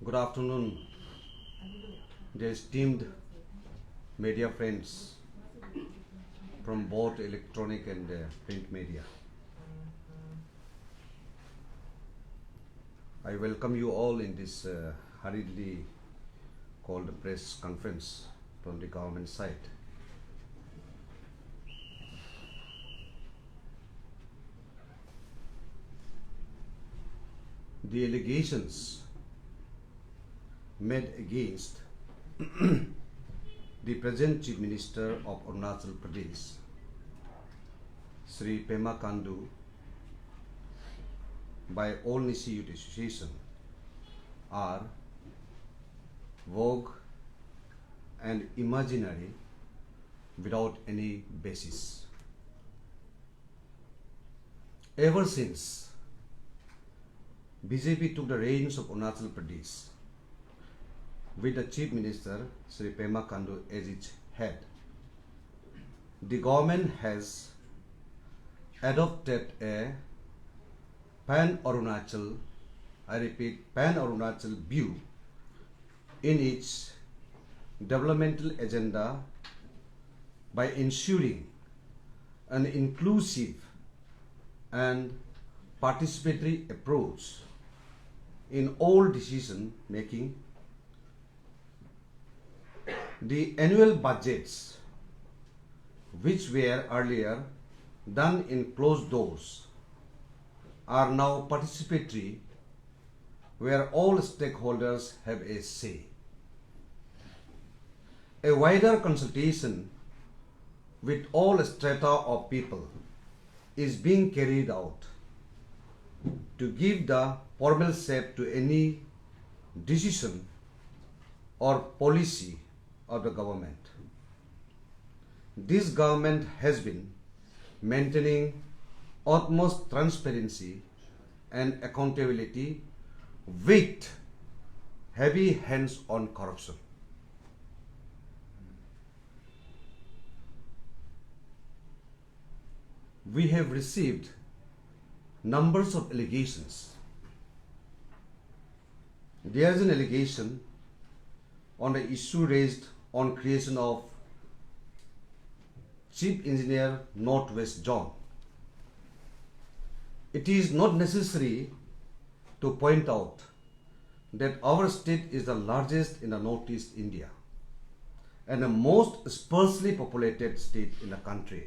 Good afternoon, dear esteemed media friends from both electronic and print media. I welcome you all in this hurriedly called press conference from the government side. The allegations made against the present Chief Minister of Arunachal Pradesh, Sri Pema Khandu, by All Nisi Youth Association are vague and imaginary without any basis. Ever since BJP took the reins of Arunachal Pradesh with the Chief Minister Sri Pema Khandu as its head, the government has adopted a pan-Arunachal, I repeat, pan-Arunachal view in its developmental agenda by ensuring an inclusive and participatory approach in all decision making. The annual budgets, which were earlier done in closed doors, are now participatory, where all stakeholders have a say. A wider consultation with all strata of people is being carried out to give the formal shape to any decision or policy of the government. This government has been maintaining utmost transparency and accountability with heavy hands on corruption. We have received numbers of allegations. There is an allegation on the issue raised on creation of Chief Engineer Northwest Zone. It is not necessary to point out that our state is the largest in the Northeast India and the most sparsely populated state in the country.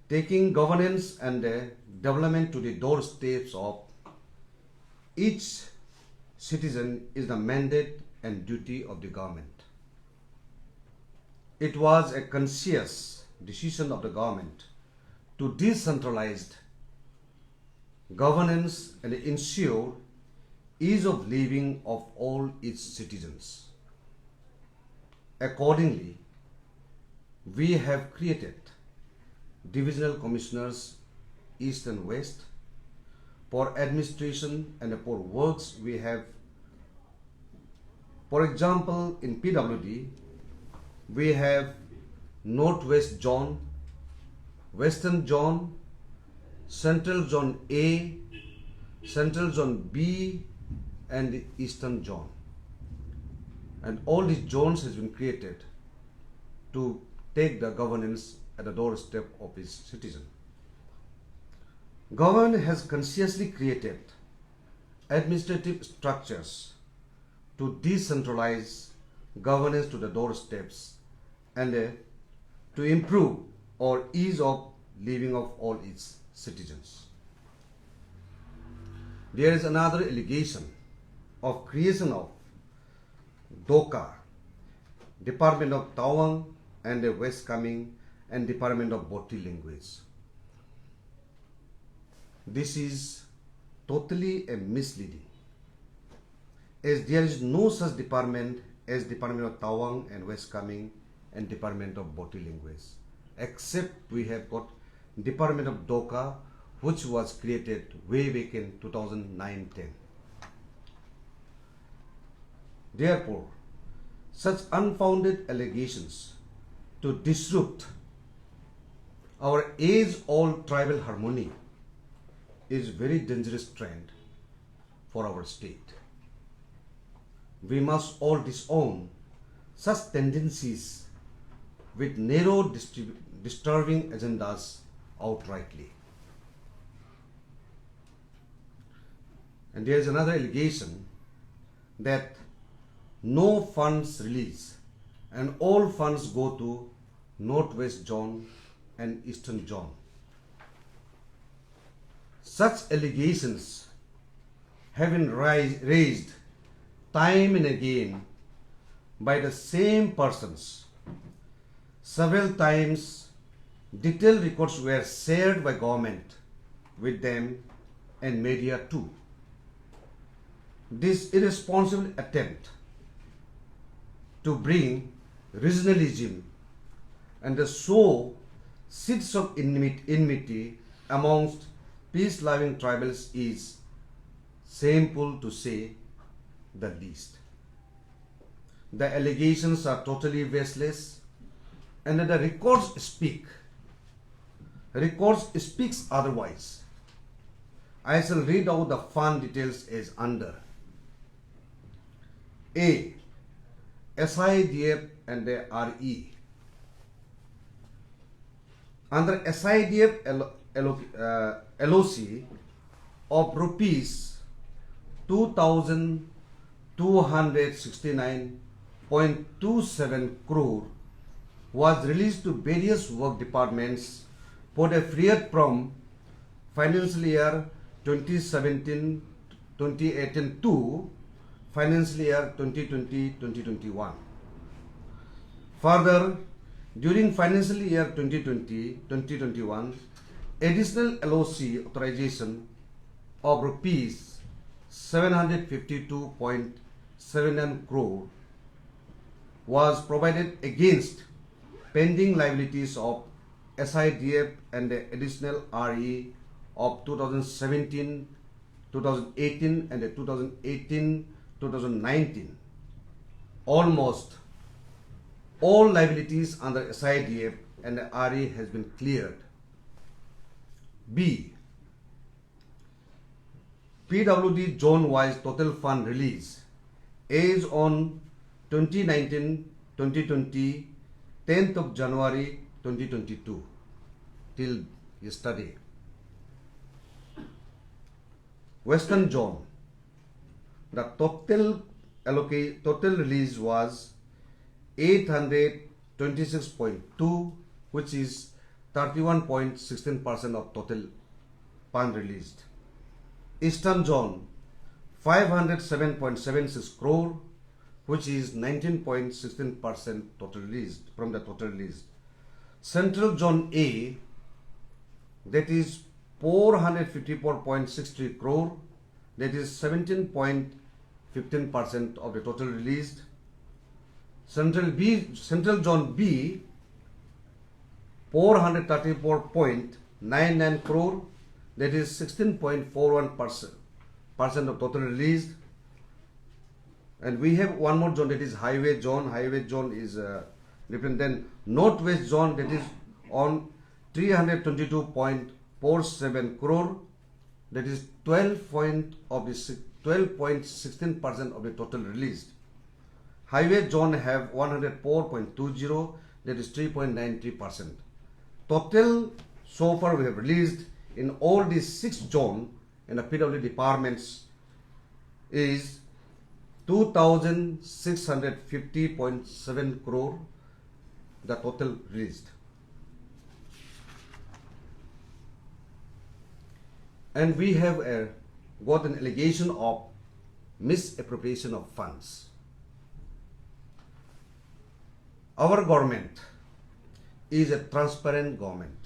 Taking governance and development to the doorsteps of each citizen is the mandate and duty of the government. It was a conscious decision of the government to decentralize governance and ensure ease of living of all its citizens. Accordingly, we have created divisional commissioners East and West. For administration and for works we have, for example, in PWD we have Northwest Zone, Western Zone, Central Zone A, Central Zone B and Eastern Zone. And all these zones has been created to take the governance at the doorstep of its citizen. Government has consciously created administrative structures to decentralize governance to the doorsteps and to improve or ease of living of all its citizens. There is another allegation of creation of DOCA, Department of Tawang and West Kaming and Department of Boti Language. This is totally a misleading, as there is no such department as Department of Tawang and West Kaming and Department of Boti Language, except we have got Department of DOCA, which was created way back in 2009-10. Therefore, such unfounded allegations to disrupt our age-old tribal harmony is very dangerous trend for our state. we must all disown such tendencies with narrow disturbing agendas outrightly. And there is another allegation that no funds release and all funds go to Northwest Zone and Eastern Zone. Such allegations have been raised time and again by the same persons. Several times detailed records were shared by government with them and media too. This irresponsible attempt to bring regionalism and to sow seeds of enmity amongst peace-loving tribals is shameful to say the least. The allegations are totally baseless, and the records speaks otherwise. I shall read out the fund details as under. A. SIDF and the RE. Under SIDF LOC of rupees 2,269.27 crore was released to various work departments for the period from financial year 2017-2018 to financial year 2020-2021. Further, during financial year 2020-2021, additional LOC authorization of rupees 752.79 crore was provided against pending liabilities of SIDF and the additional RE of 2017, 2018 and the 2018-2019. Almost all liabilities under SIDF and the RE has been cleared. B. PWD zone-wise total fund release as on 2019-2020, 10th of January 2022 till yesterday. Western Zone, the total release was 826.2, which is 31.16% of total fund released. Eastern Zone 507.76 crore, which is 19.16% total released from the total released. Central Zone A, that is 454.63 crore, that is 17.15% of the total released. Central Zone B, 434.99 crore, that is 16.41% of total released. And we have one more zone, that is Highway Zone. Highway Zone is different than Northwest Zone, that is on 322.47 crore, that is 12.16% of the total released. Highway Zone have 104.20, that is 3.93%. Total so far we have released in all these 6 zones in the PW departments is 2,650.7 crore, the total released. And we have got an allegation of misappropriation of funds. Our government is a transparent government.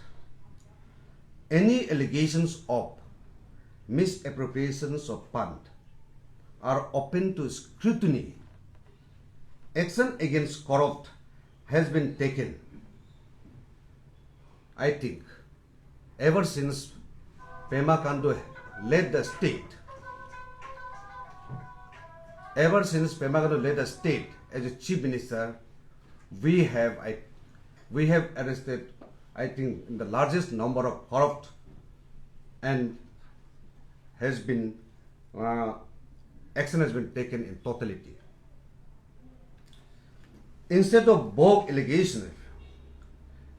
Any allegations of misappropriations of fund are open to scrutiny. Action against corrupt has been taken, I think, ever since Pema Khandu led the state. Ever since Pema Khandu led the state as a chief minister, we have arrested, I think, the largest number of corrupt, and has been action has been taken in totality. Instead of vague allegations,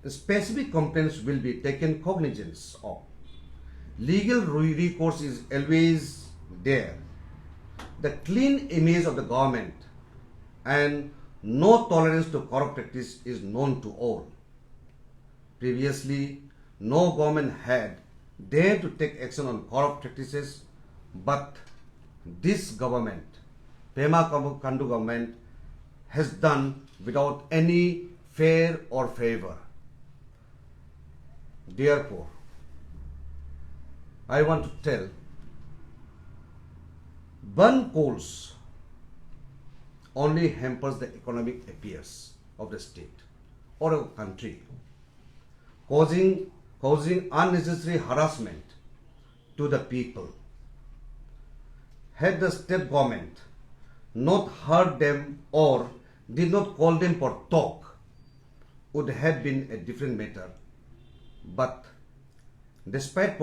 specific complaints will be taken cognizance of. Legal recourse is always there. The clean image of the government and no tolerance to corrupt practice is known to all. Previously, no government had dared to take action on corrupt practices, but this government, Pema Khandu government, has done without any fear or favor. Therefore, I want to tell, burn coals only hampers the economic affairs of the state or a country, causing unnecessary harassment to the people. Had the state government not heard them or did not call them for talk, would have been a different matter. But despite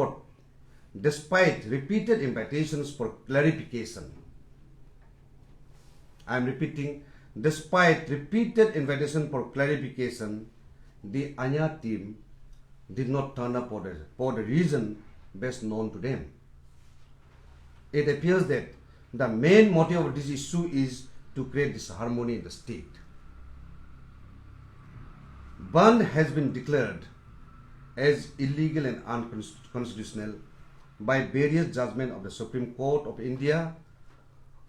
repeated invitations for clarification, I am repeating, despite repeated invitation for clarification, the Anya team did not turn up for the reason best known to them. It appears that the main motive of this issue is to create disharmony in the state. Band has been declared as illegal and unconstitutional by various judgments of the Supreme Court of India,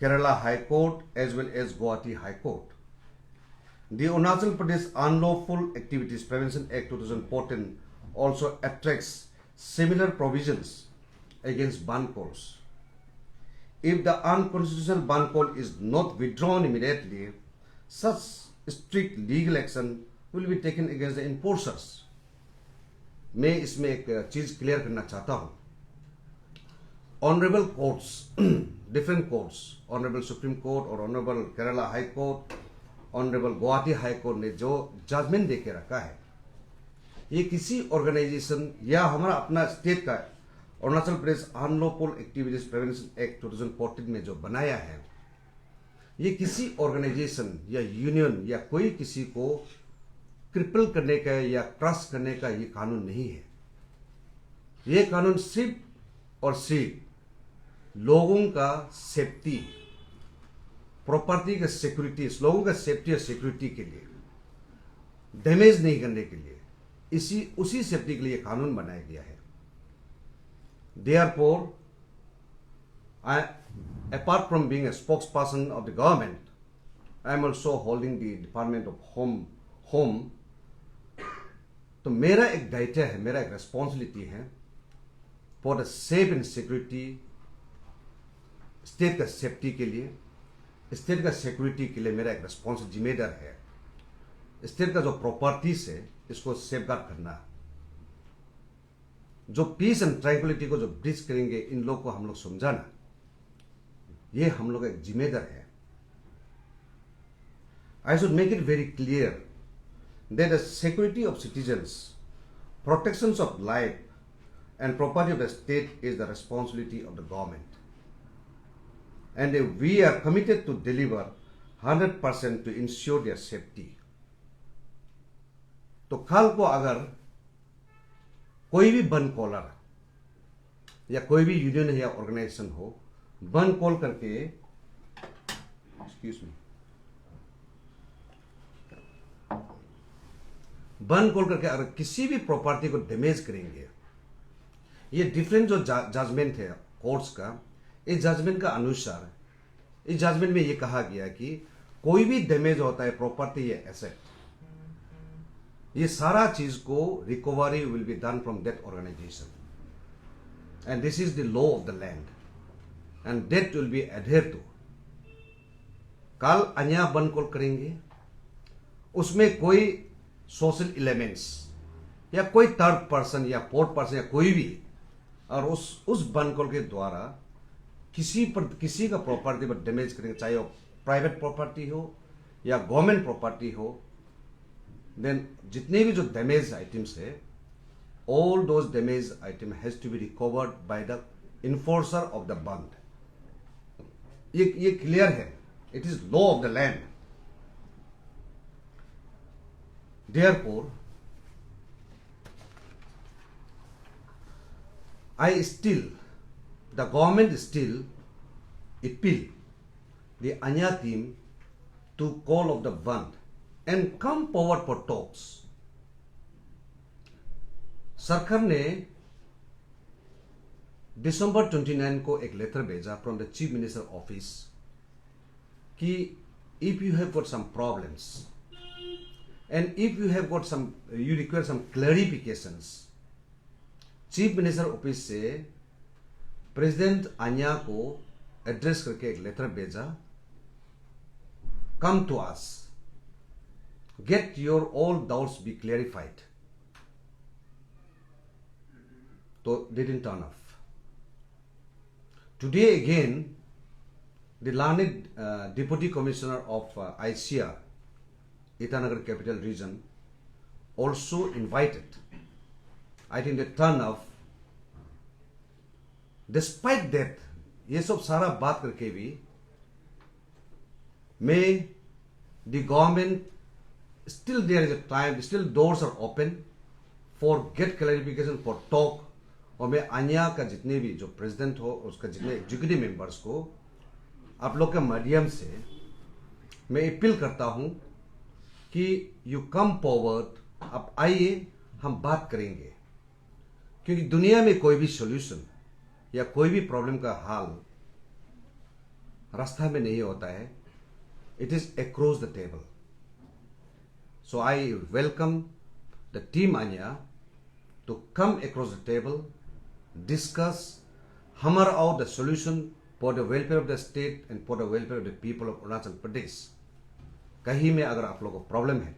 Kerala High Court as well as Guwahati High Court. The Arunachal Pradesh Unlawful Activities Prevention Act 2014 also attracts similar provisions against ban calls. If the unconstitutional ban call is not withdrawn immediately, such strict legal action will be taken against the enforcers. मैं इसमें एक चीज clear करना चाहता हूं. Honourable courts, different courts, honourable supreme court और honourable Kerala high court, honourable Guwahati high court ने जो जजमेंट दे के रखा है, ये किसी ऑर्गेनाइजेशन या हमारा अपना स्टेट का Arunachal Pradesh unlawful activities prevention act 2014 में जो बनाया है, ये किसी ऑर्गेनाइजेशन या यूनियन या कोई किसी को क्रिपल करने का या क्रश करने का ये कानून नहीं है. ये कानून सिर्फ और सिर्फ लोगों का सेफ्टी, प्रॉपर्टी का सिक्योरिटी, लोगों का सेफ्टी और सिक्योरिटी के लिए, डैमेज नहीं करने के लिए, उसी सेफ्टी के लिए कानून बनाया गया है. Therefore, apart from being a spokesperson of the government, I am also holding the Department of Home. तो मेरा एक दायित्व है, मेरा एक रिस्पॉन्सिबिलिटी है for the safe and security, state का सेफ्टी के लिए, स्टेट का सिक्योरिटी के लिए मेरा एक रिस्पॉन्स जिम्मेदार है. स्टेट का जो प्रॉपर्टीज है इसको सेफगार्ड करना, जो पीस एंड ट्रैंक्विलिटी को जो ब्रीच करेंगे इन लोग को हम लोग समझाना, ये हम लोग का एक जिम्मेदार है. I should make it very clear that the security of citizens, protections of life and property of the state is the responsibility of the government. And we are committed to deliver 100% to ensure their safety. तो कल को अगर कोई भी बन collar या कोई भी यूनियन या ऑर्गेनाइजेशन हो, बन कॉल करके, एक्सक्यूज मी, बन कॉल करके अगर किसी भी प्रॉपर्टी को डैमेज करेंगे, ये डिफरेंट जो जजमेंट है कोर्ट्स का, इस जजमेंट का अनुसार, इस जजमेंट में ये कहा गया कि कोई भी डैमेज होता है प्रॉपर्टी या एसेट, ये सारा चीज को recovery will be done from that organisation, and this is the law of the land and that will be adhere to. कल अन्य बन कॉल करेंगे, उसमें कोई सोशल एलिमेंट्स या कोई थर्ड पर्सन या फोर्थ पर्सन या कोई भी, और उस बन कॉल के द्वारा किसी का प्रॉपर्टी पर डैमेज करेंगे, चाहे वो प्राइवेट प्रॉपर्टी हो या गवर्नमेंट प्रॉपर्टी हो, देन जितने भी जो डैमेज आइटम्स है, all those damage item has to be recovered by the enforcer of the bandh. ये क्लियर है, it is law of the land. Therefore, the government still appeal the Anya team to call of the band and come forward for talks. सरकार ने दिसंबर 29 को एक letter भेजा from the chief minister office कि if you have got some problems and if you have got some, you require some clarifications, chief minister office से president Anya को address करके एक लेटर भेजा, come to us, get your all doubts be clarified. तो they didn't turn up. Today again, the learned Deputy Commissioner of ICR, Itanagar Capital Region, also invited. I think they turn up. Despite that, ये सब सारा बात करके भी, may the government still there is a time, still doors are open for get clarification, for talk. और मैं आन्या का जितने भी जो प्रेसिडेंट हो उसका जितने एग्जीक्यूटिव मेंबर्स को आप लोग के माध्यम से मैं अपील करता हूं कि यू कम फॉरवर्ड, आप आइए, हम बात करेंगे. क्योंकि दुनिया में कोई भी सॉल्यूशन या कोई भी प्रॉब्लम का हल रास्ता में नहीं होता है, it is across the table. So I welcome the team Anya to come across the table, discuss, hammer out the solution for the welfare of the state and for the welfare of the people of Arunachal Pradesh. कहीं में अगर आप लोगों को problem है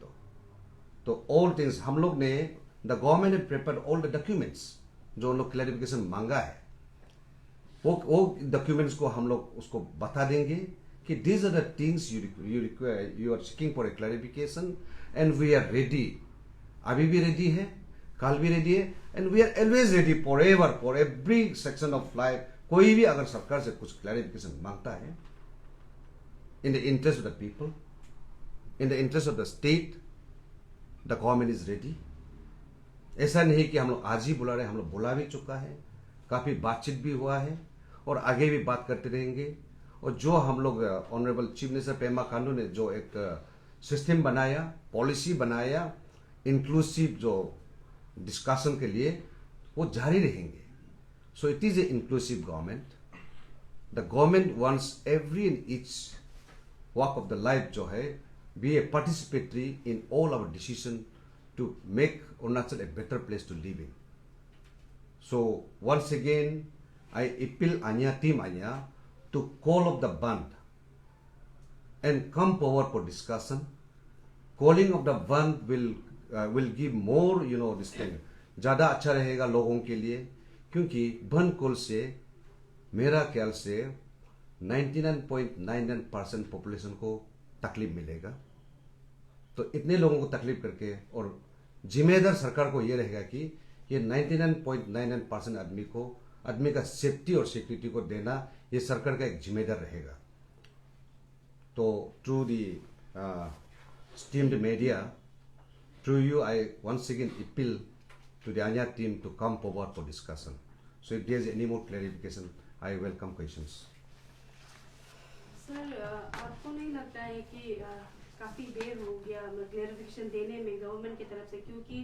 तो all things हम लोग ने the government have prepared all the documents जो उन लोग क्लैरिफिकेशन मांगा है, वो डॉक्यूमेंट्स को हम लोग उसको बता देंगे कि these are the things you require, you are seeking for a clarification and we are ready. अभी भी रेडी है, कल भी रेडी है, and we are always ready for ever for every section of life. कोई भी अगर सरकार से कुछ क्लैरिफिकेशन मांगता है in the interest of the people, in the interest of the state, the government is ready. ऐसा नहीं कि हम लोग आज ही बुला रहे हैं, हम लोग बुला भी चुका है, काफी बातचीत भी हुआ है और आगे भी बात करते रहेंगे. और जो हम लोग honourable chief minister Pema Khandu ने जो एक सिस्टम बनाया, पॉलिसी बनाया, इंक्लूसिव जो डिस्कशन के लिए, वो जारी रहेंगे. So it is a inclusive government. The government wants every and each walk of the life जो है be a participatory in all our decision to make Arunachal a better place to live in. So once again I appeal Aanya team Aanya to call off the bandh and come forward for discussion. Calling off the bandh will give more, this thing, ज़्यादा अच्छा रहेगा लोगों के लिए. क्योंकि बंद call से मेरा ख्याल से 99.99% पॉपुलेशन को तकलीफ मिलेगा. तो इतने लोगों को तकलीफ करके, और जिम्मेदार सरकार को ये रहेगा कि ये 99.99% आदमी का सेफ्टी और सिक्योरिटी को देना, ये सरकार का एक जिम्मेदार रहेगा. तो through the steamed media, through you, I once again appeal to the Anya team to come forward for discussion. So if there is any more clarification, I welcome questions. Sir, आपको नहीं लगता है कि काफ़ी देर हो गया क्लैरिफिकेशन देने में गवर्नमेंट की तरफ से, क्योंकि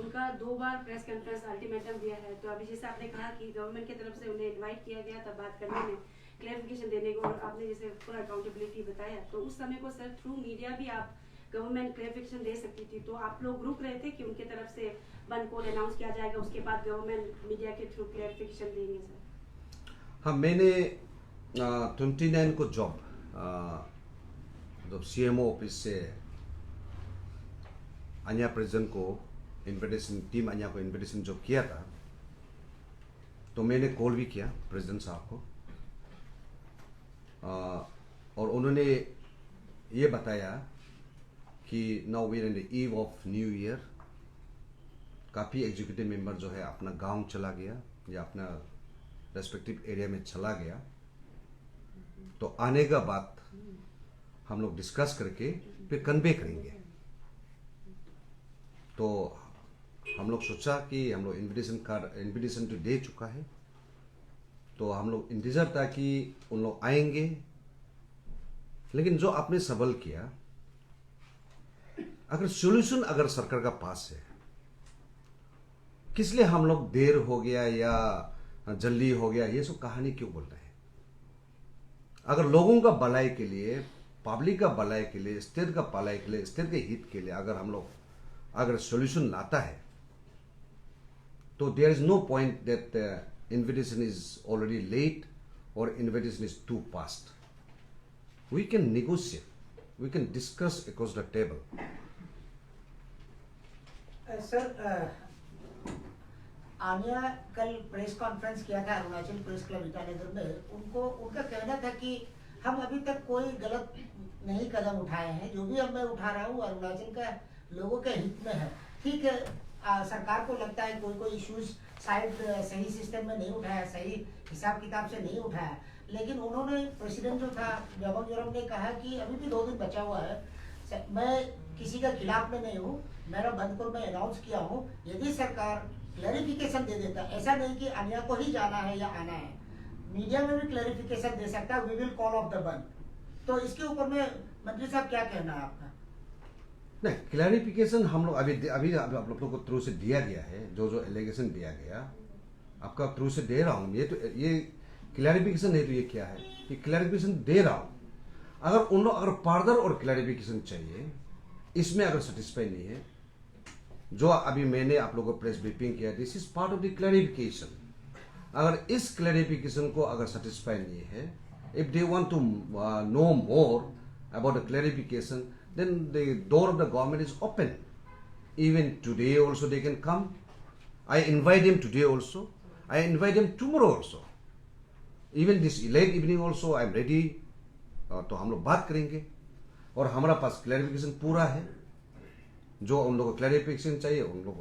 उनका 2 बार प्रेस कॉन्फ्रेंस अल्टीमेटम दिया है. तो अभी जैसे आपने कहा कि गवर्नमेंट की तरफ से उन्हें इनवाइट किया गया था बात करने में, क्लैरिफिकेशन देने को, और आपने जैसे पूरा अकाउंटेबिलिटी बताया, तो उस समय को सर थ्रू मीडिया भी आप गवर्नमेंट क्लैरिफिकेशन दे सकती थी. तो आप लोग रुक रहे थे कि उनके तरफ से बंद को अनाउंस किया जाएगा, उसके बाद गवर्नमेंट मीडिया के थ्रू क्लैरिफिकेशन देंगे सर? हाँ, मैंने 29 को जब सीएमओ ऑफिस से अन्या प्रेसिडेंट को इन्विटेशन, टीम अन्या को इन्विटेशन जो किया था, तो मैंने कॉल भी किया प्रेसिडेंट साहब को, और उन्होंने ये बताया कि now we are in the eve of new year. काफ़ी एग्जीक्यूटिव मेंबर जो है अपना गांव चला गया या अपना रेस्पेक्टिव एरिया में चला गया, तो आने का बाद हम लोग डिस्कस करके फिर कन्वे करेंगे. तो हम लोग सोचा कि हम लोग इनविटेशन तो दे चुका है, तो हम लोग इंतज़ार था कि उन लोग आएंगे। लेकिन जो आपने सवाल किया, अगर सॉल्यूशन अगर सरकार का पास है, किस लिए हम लोग देर हो गया या जल्दी हो गया ये सब कहानी क्यों बोल रहे हैं? अगर लोगों का भलाई के लिए, पब्लिक का भलाई के लिए, स्टेट का भलाई के लिए, स्टेट के हित के लिए अगर हम लोग अगर सॉल्यूशन लाता है, तो there is no point that invitation is already late or invitation is too fast. We can negotiate, we can discuss across the table. Sir, Aanya कल प्रेस कॉन्फ्रेंस किया था अरुणाचल प्रेस क्लब ईटानगर में। उनका कहना था कि हम अभी तक कोई गलत नहीं कदम उठाए हैं, जो भी अब मैं उठा रहा हूँ अरुणाचल का लोगों के हित में है। ठीक है, सरकार को लगता है कोई इश्यूज शायद सही सिस्टम में नहीं उठाया, सही हिसाब किताब से नहीं उठाया, लेकिन उन्होंने प्रेसिडेंट जो था जवाब जोरम ने कहा कि अभी भी 2 दिन बचा हुआ है। मैं किसी का खिलाफ में नहीं हूँ, मेरा बंद को मैं अनाउंस किया हूँ। यदि सरकार क्लैरिफिकेशन दे देता, ऐसा नहीं कि आनिया को ही जाना है या आना है, मीडिया में भी क्लैरिफिकेशन दे सकता है, we will call off the bandh. तो इसके ऊपर में मंत्री साहब क्या कहना है आपका? नहीं, क्लैरिफिकेशन हम लोग अभी आप लोगों को थ्रू से दिया गया है, जो एलिगेशन दिया गया आपका थ्रू से दे रहा हूँ। ये क्लैरिफिकेशन नहीं तो ये क्या है, ये क्लैरिफिकेशन दे रहा हूँ। अगर उन लोग अगर फर्दर और क्लैरिफिकेशन चाहिए, इसमें अगर सेटिस्फाई नहीं है, जो अभी मैंने आप लोगों को प्रेस ब्रीफिंग किया, this is part of the clarification. अगर इस क्लैरिफिकेशन को अगर सेटिस्फाई नहीं है, if they want to know more about the clarification, then the door of the government is open. Even today also they can come. I invite them today also. I invite them tomorrow also. Even this late evening also I am ready. तो हम लोग बात करेंगे और हमारा पास clarification पूरा है। जो उन लोगों को क्लैरिफिकेशन चाहिए उन लोग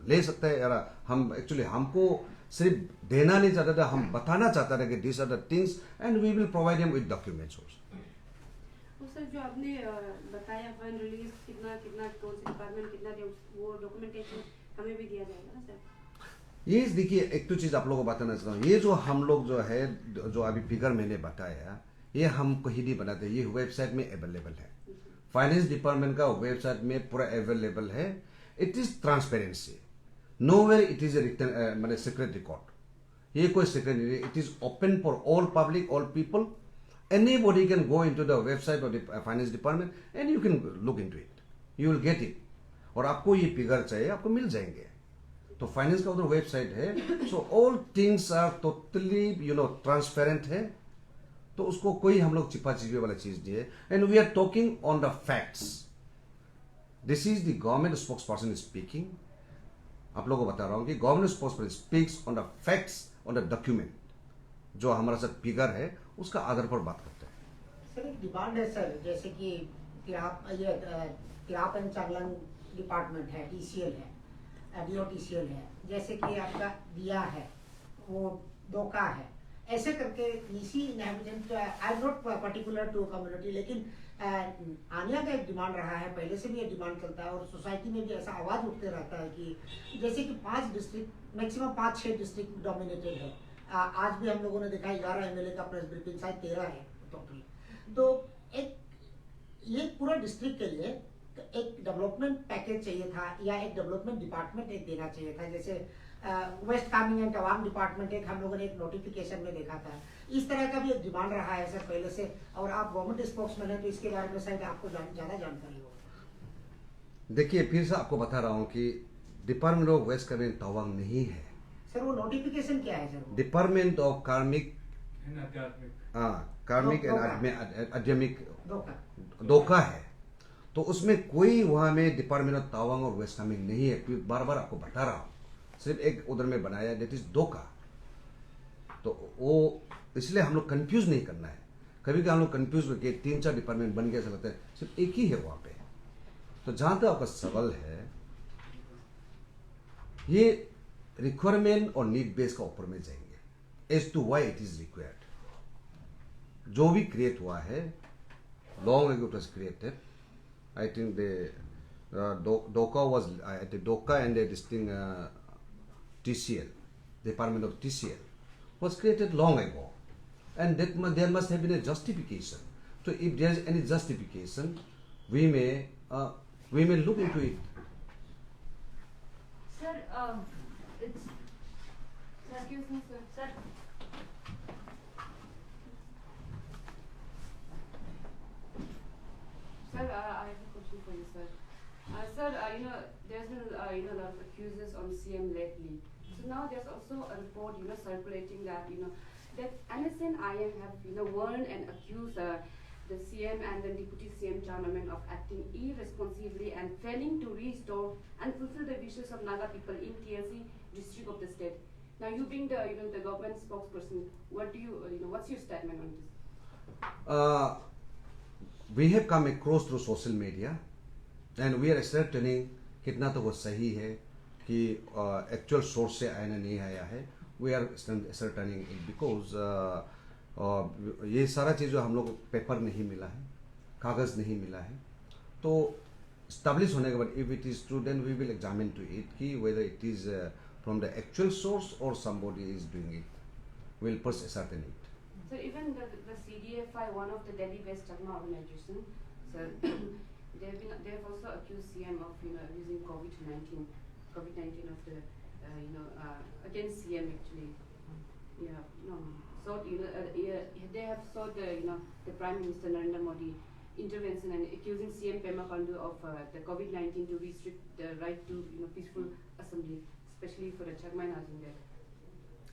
ले सकते हैं। यार हम एक्चुअली हमको सिर्फ देना नहीं चाहता था, हम बताना चाहता था कि this are the things and we will provide them with documents also. Sir, जो आपने बताया फंड रिलीज कितना कौन से डिपार्टमेंट कितना दे, वो डॉक्यूमेंटेशन हमें भी दिया जाएगा ना सर? ये देखिए, एक तो चीज़ आप लोगों को बताना चाहता हूँ, ये जो हम लोग जो है जो अभी फिगर मैंने बताया, ये हम कहीं नहीं बनाते, ये वेबसाइट में अवेलेबल है। फाइनेंस डिपार्टमेंट का वेबसाइट में पूरा अवेलेबल है। It is transparency, nowhere it is written मतलब सीक्रेट रिकॉर्ड। ये कोई सीक्रेट नहीं है, it is open for all public, all people. Anybody can go into the website of the finance department and you can look into it. You will get it. और आपको ये figure चाहिए, आपको मिल जाएंगे। तो फाइनेंस का उधर वेबसाइट है, so all things are totally transparent है। तो उसको कोई हम लोग छिपा छिपी वाला चीज नहीं है। And we are talking on the facts. This is the government spokesperson speaking. आप लोगों को बता रहा हूं कि government spokesperson speaks on the facts, on the document. जो हमारा साथ फिगर है उसका आधार पर बात करते हैं। सर, एक डिमांड है सर, जैसे कि तिराप एंड चांगलांग डिपार्टमेंट है, टीसीएल है, DOTCL है, जैसे कि आपका दिया है, वो दोका है, ऐसे करके इसी inhabitant, I am not particular to community, लेकिन आनिया का एक डिमांड रहा है, पहले से भी ये डिमांड चलता है और सोसाइटी में भी ऐसा आवाज उठते रहता है कि जैसे कि 5 डिस्ट्रिक्ट, मैक्सिमम 5-6 डिस्ट्रिक्ट डोमिनेटेड है। आज भी हम लोगों ने देखा 11 MLA का प्रेस ब्रीफिंग, शायद 13 है टोटल। तो ये पूरा डिस्ट्रिक्ट के लिए एक डेवलपमेंट पैकेज चाहिए था, या एक डेवलपमेंट डिपार्टमेंट एक देना चाहिए था। जैसे West Kameng and Tawang department एक हम लोगों ने एक नोटिफिकेशन में देखा था। इस तरह का भी एक डिमांड रहा है सर पहले से, और आप गवर्नमेंट स्पोक्समैन है तो इसके बारे में शायद आपको ज्यादा जानकारी हो। देखिए, फिर से आपको बता रहा हूँ कि department of West Kameng Tawang नहीं है सर। वो नोटिफिकेशन क्या है सर? डिपार्टमेंट ऑफ कार्मिक एंड आध्यात्मिक धोखा है। तो उसमें कोई वहां में डिपार्टमेंट ऑफ तवांग और वेस्ट कामेंग नहीं है। बार बार आपको बता रहा हूँ, सिर्फ एक उधर में बनाया, दैट इज धोखा। तो वो इसलिए हम लोग कंफ्यूज नहीं करना है। कभी कभी हम लोग कंफ्यूज होकर 3-4 डिपार्टमेंट बन गया, ऐसा लगता है सिर्फ एक ही है वहां पे। तो जहां तक आपका सवाल है, ये रिक्वायरमेंट और नीड बेस का ऊपर में जाएंगे as to why it is required. जो भी क्रिएट हुआ है long ago it was created, I think DOCA was the DOCA and this thing TCL, Department of TCL, was created long ago, and there must have been a justification. So if there is any justification, we may look into it. Sir, it's. Sir, excuse me, sir. Sir. Sir, I have a question for you, sir. Sir, there's been a lot of accuses on CM lately. So now there's also a report, circulating that that NSN IM have warned and accused the CM and the Deputy CM Charnaman of acting irresponsibly and failing to restore and fulfill the wishes of Naga people in TLC district of the state. Now, you being the government spokesperson, what do you what's your statement on this? We have come across through social media, and we are ascertaining कितना तो वो सही है कि actual source से आया नहीं आया है. We are ascertaining it because ये सारा चीज़ जो हम लोग पेपर नहीं मिला है, कागज़ नहीं मिला है, तो establish होने के बाद if it is true, then we will examine to it कि whether it is from the actual source or somebody is doing it. We'll first ascertain it. So even the CDFI, one of the Delhi-based Chakma organization, so they have also accused CM of using COVID-19 of the against CM actually. Yeah, no. So they have sought the Prime Minister Narendra Modi intervention and accusing CM Pema Khandu of the COVID-19 to restrict the right to peaceful assembly, especially for the Chakma and Hazinde.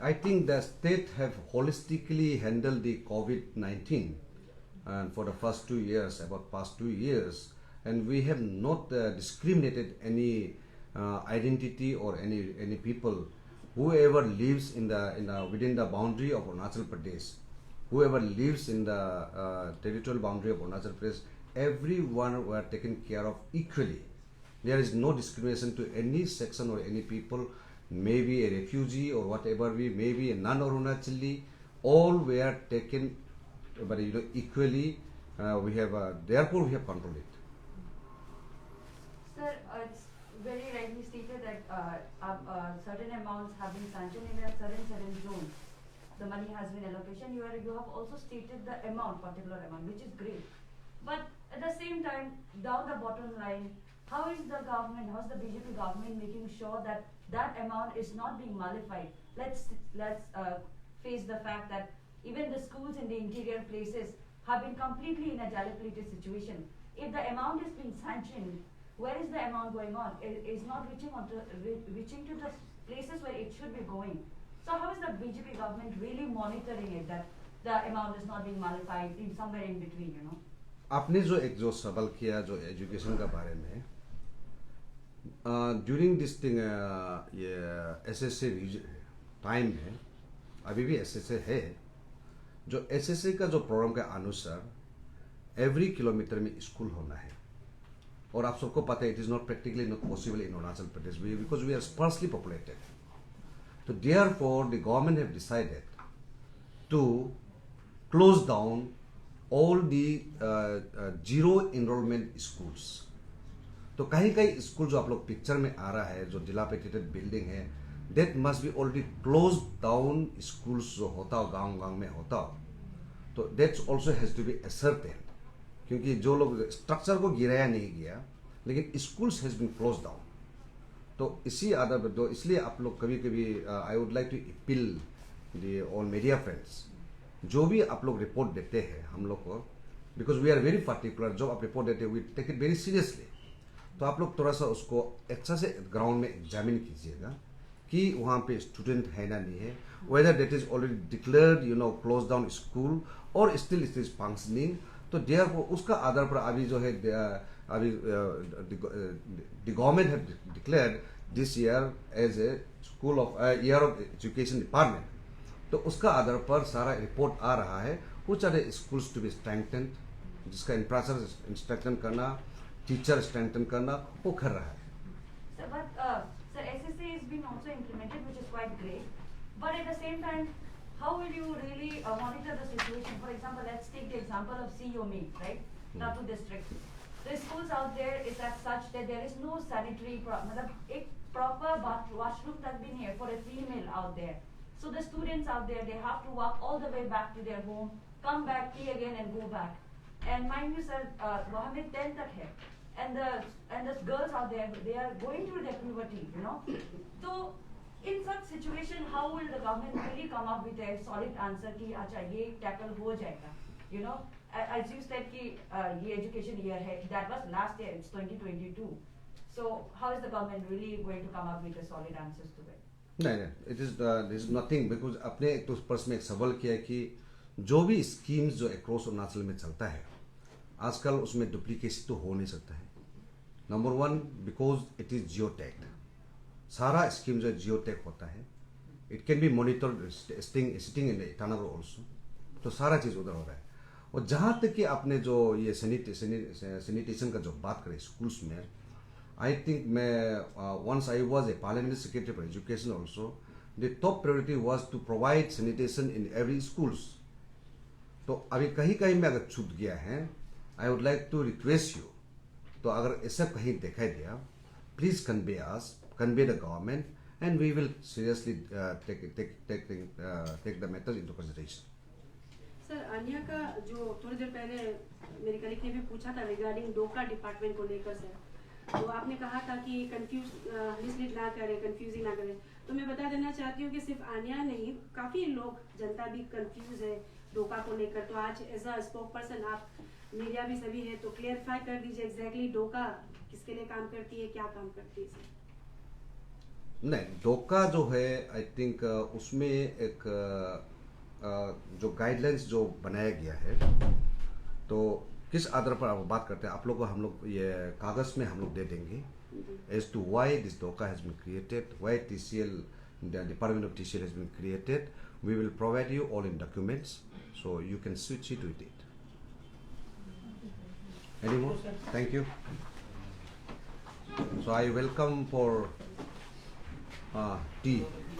I think the state have holistically handled the COVID-19 and for the past 2 years, and we have not discriminated any identity or any people. Whoever lives in the within the boundary of Arunachal Pradesh, whoever lives in the territorial boundary of Arunachal Pradesh, everyone were taken care of equally. There is no discrimination to any section or any people. Maybe a refugee or whatever maybe a non-Arunachali, all were taken but equally. We have therefore we have controlled it. Sir, it's very rightly stated that certain amounts have been sanctioned in a certain zones. The money has been allocation. You have also stated the particular amount, which is great. But at the same time, down the bottom line, how is the BJP government making sure that that amount is not being nullified? Let's face the fact that even the schools in the interior places have been completely in a dilapidated situation. If the amount is being sanctioned, where is the amount going on? It is not reaching to the places where it should be going. So how is the BJP government really monitoring it that the amount is not being nullified in somewhere in between, आपने जो सवाल किया जो education का बारे में, during this thing ये SSA time है, अभी भी एसएसए है, जो एसएसए का जो प्रोग्राम के अनुसार एवरी किलोमीटर में स्कूल होना है, और आप सबको पता है it is not practically not possible in Arunachal Pradesh because we are sparsely populated. तो therefore the government have decided to close down all the zero enrollment schools. तो कहीं स्कूल जो आप लोग पिक्चर में आ रहा है, जो dilapidated बिल्डिंग है, that must be already closed down schools जो होता हो गांव में होता हो, तो that also has to be ascertained, क्योंकि जो लोग स्ट्रक्चर को गिराया नहीं गया लेकिन schools has been closed down. तो इसी आधार पर तो इसलिए आप लोग कभी I would like to appeal the all media friends, जो भी आप लोग रिपोर्ट देते हैं हम लोग को, because we are very particular, जो आप रिपोर्ट देते हैं we take it very seriously. तो आप लोग थोड़ा सा उसको अच्छा से ग्राउंड में एग्जामिन कीजिएगा कि वहाँ पे स्टूडेंट है ना नहीं है, whether that is already declared close down school और स्टिल इट इज फंक्शनिंग. तो देयर को उसका आधार पर अभी जो है अभी the government have declared this year as a school of year of education department. तो उसका आधार पर सारा रिपोर्ट आ रहा है which are the schools to be strengthened, जिसका इंफ्रास्ट्रक्चर स्ट्रेंथन करना, टीचर स्ट्रेंथन करना, वो कर रहा है. Sir, but sir, SSA has been also implemented, which is quite great. But at the same time, how will you really monitor the situation? For example, let's take the example of Siyomi, right? Latu district. The schools out there is as such that there is no sanitary मतलब एक proper washroom तक भी नहीं है for a female out there. So the students out there, they have to walk all the way back to their home, come back, pee again and go back. And mind you sir, वहाँ में 10 तक है. And the girls out there, they are going through their puberty, you know. So in such situation, how will the government really come up with a solid answer कि अच्छा ये tackle हो जाएगा, you know? As you said कि ये education year है, that was last year, it's 2022. So how is the government really going to come up with a solid answers to it? नहीं, it is nothing because अपने एक तो purse में एक सवाल किया है कि जो भी स्कीम्स जो अक्रॉस अरुणाचल में चलता है आजकल उसमें डुप्लीकेसी तो हो नहीं सकता है. Number 1 because it is Jio tagged. सारा स्कीम जो जियो टैग होता है it can be monitored sitting in Itanagar also. तो सारा चीज़ उधर हो रहा है. और जहाँ तक कि आपने जो ये सैनिटेशन का जो बात करें स्कूल्स में, I think once I was a parliamentary secretary for education also, the top priority was to provide sanitation in every schools. तो अभी कहीं कहीं में अगर छूट गया है, I would like to request you, तो अगर ऐसा कहीं दिखाई दिया, please convey the government, and we will seriously take the matter into consideration. Sir Anya का जो थोड़ी देर पहले मेरे कलीग ने भी पूछा था रिगार्डिंग डोका डिपार्टमेंट को लेकर सर, तो आपने कहा था कि मिसलीड ना करे, कंफ्यूजिंग ना करे. तो मैं बता देना चाहती हूँ कि सिर्फ आन्या नहीं, काफ़ी लोग जनता भी कंफ्यूज है डोका को लेकर. तो आज एज अ स्पोक पर्सन आप मीडिया भी सभी है तो क्लियरिफाई कर दीजिए एग्जैक्टली डोका किसके लिए काम करती है, क्या काम करती है सर. नहीं, डोका जो है आई थिंक उसमें एक जो गाइडलाइंस जो बनाया गया है, तो किस आधार पर आप बात करते हैं आप लोग को हम लोग ये कागज़ में हम लोग दे देंगे as to why this DOCA has been created, why TCL, the Department of TCL has been created. We will provide you all in documents so you can switch it with it. Any more? Thank you. So I welcome for tea.